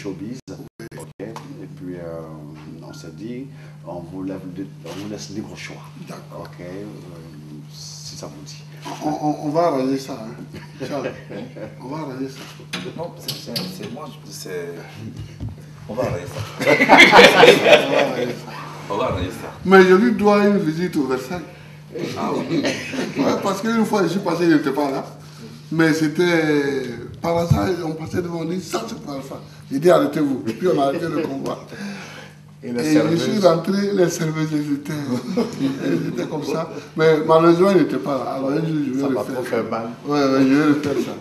showbiz. Ok. Et puis, on s'est dit, on vous laisse libre choix. D'accord. Ok. Si ça vous dit. On va arranger ça. Hein. Charles, on va arranger ça. Non, c'est moi, c'est... On va arranger ça. On va arranger ça. Mais je lui dois une visite au Versailles. Ah oui. Ouais, parce qu'une fois, je suis passé, il n'était pas là. Mais c'était... Par hasard, on passait devant, on dit, ça c'est pour Alpha. J'ai dit, arrêtez-vous. Puis on a arrêté le combat. Et je suis rentré, les serveuses, elles étaient comme ça. Mais malheureusement, ils n'étaient pas là. Alors, je vais Ça le m'a faire. trop fait mal. Ouais, je vais le faire ça.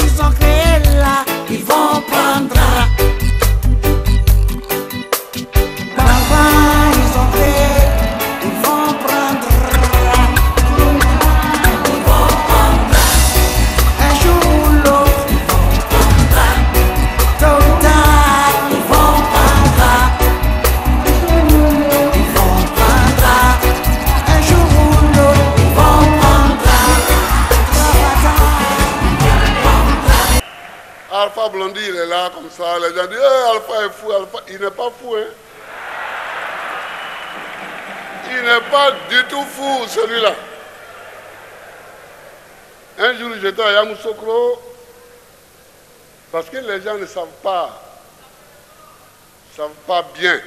Ils ont créé là, ils vont prendre. Ils ont créé, ils vont prendre. Ils vont prendre. Un jour ou l'autre, ils vont prendre. Tôt ou tard, ils vont prendre. Ils vont prendre. Un jour ou l'autre, ils vont prendre. Alpha Blondy, il est là comme ça. Les gens disent, hey, Alpha est fou, Alpha. Il n'est pas fou, hein. Il n'est pas du tout fou, celui-là. Un jour, j'étais à Yamoussoukro, parce que les gens ne savent pas bien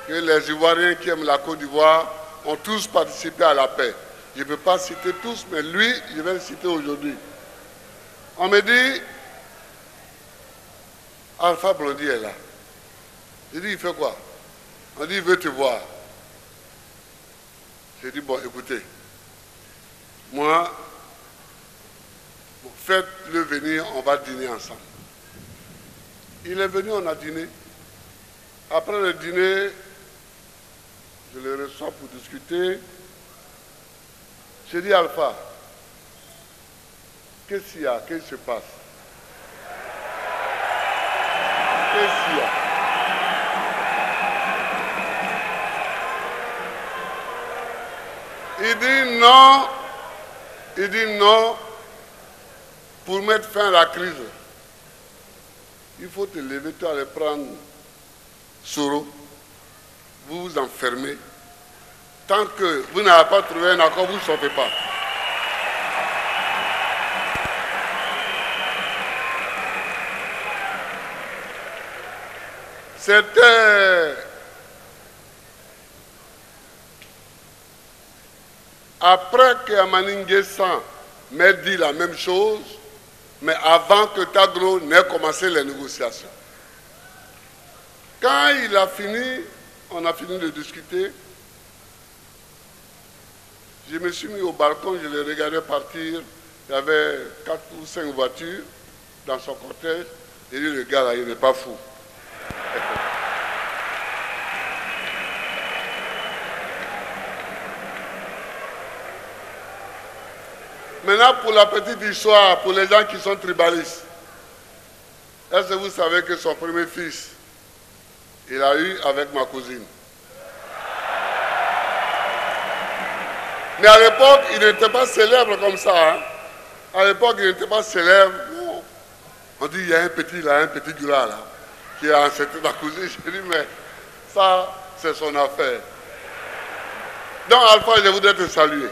que les Ivoiriens qui aiment la Côte d'Ivoire ont tous participé à la paix. Je ne peux pas citer tous, mais lui, je vais le citer aujourd'hui. On me dit, Alpha Blondy est là. J'ai dit, il fait quoi? On dit, il veut te voir. J'ai dit, bon, écoutez, moi, faites-le venir, on va dîner ensemble. Il est venu, on a dîné. Après le dîner, je le reçois pour discuter. J'ai dit, Alpha, qu'est-ce qu'il y a? Qu'est-ce qui se passe? Qu'est-ce qu'il y a? Il dit non, pour mettre fin à la crise, il faut te lever, tu aller prendre Soro, vous vous enfermez. Tant que vous n'avez pas trouvé un accord, vous ne sortez pas. C'était après que Amaningue San m'ait dit la même chose, mais avant que Tagro n'ait commencé les négociations. Quand il a fini, on a fini de discuter, je me suis mis au balcon, je le regardais partir, il y avait 4 ou 5 voitures dans son cortège, et lui, le gars là, il n'est pas fou. Maintenant, pour la petite histoire, pour les gens qui sont tribalistes, est-ce que vous savez que son premier fils, il a eu avec ma cousine? Mais à l'époque, il n'était pas célèbre comme ça. Hein? À l'époque, il n'était pas célèbre. Non. On dit, il y a un petit là, un petit gars là, qui a ancêtré ma cousine. J'ai dit, mais ça, c'est son affaire. Donc, Alpha, je voudrais te saluer.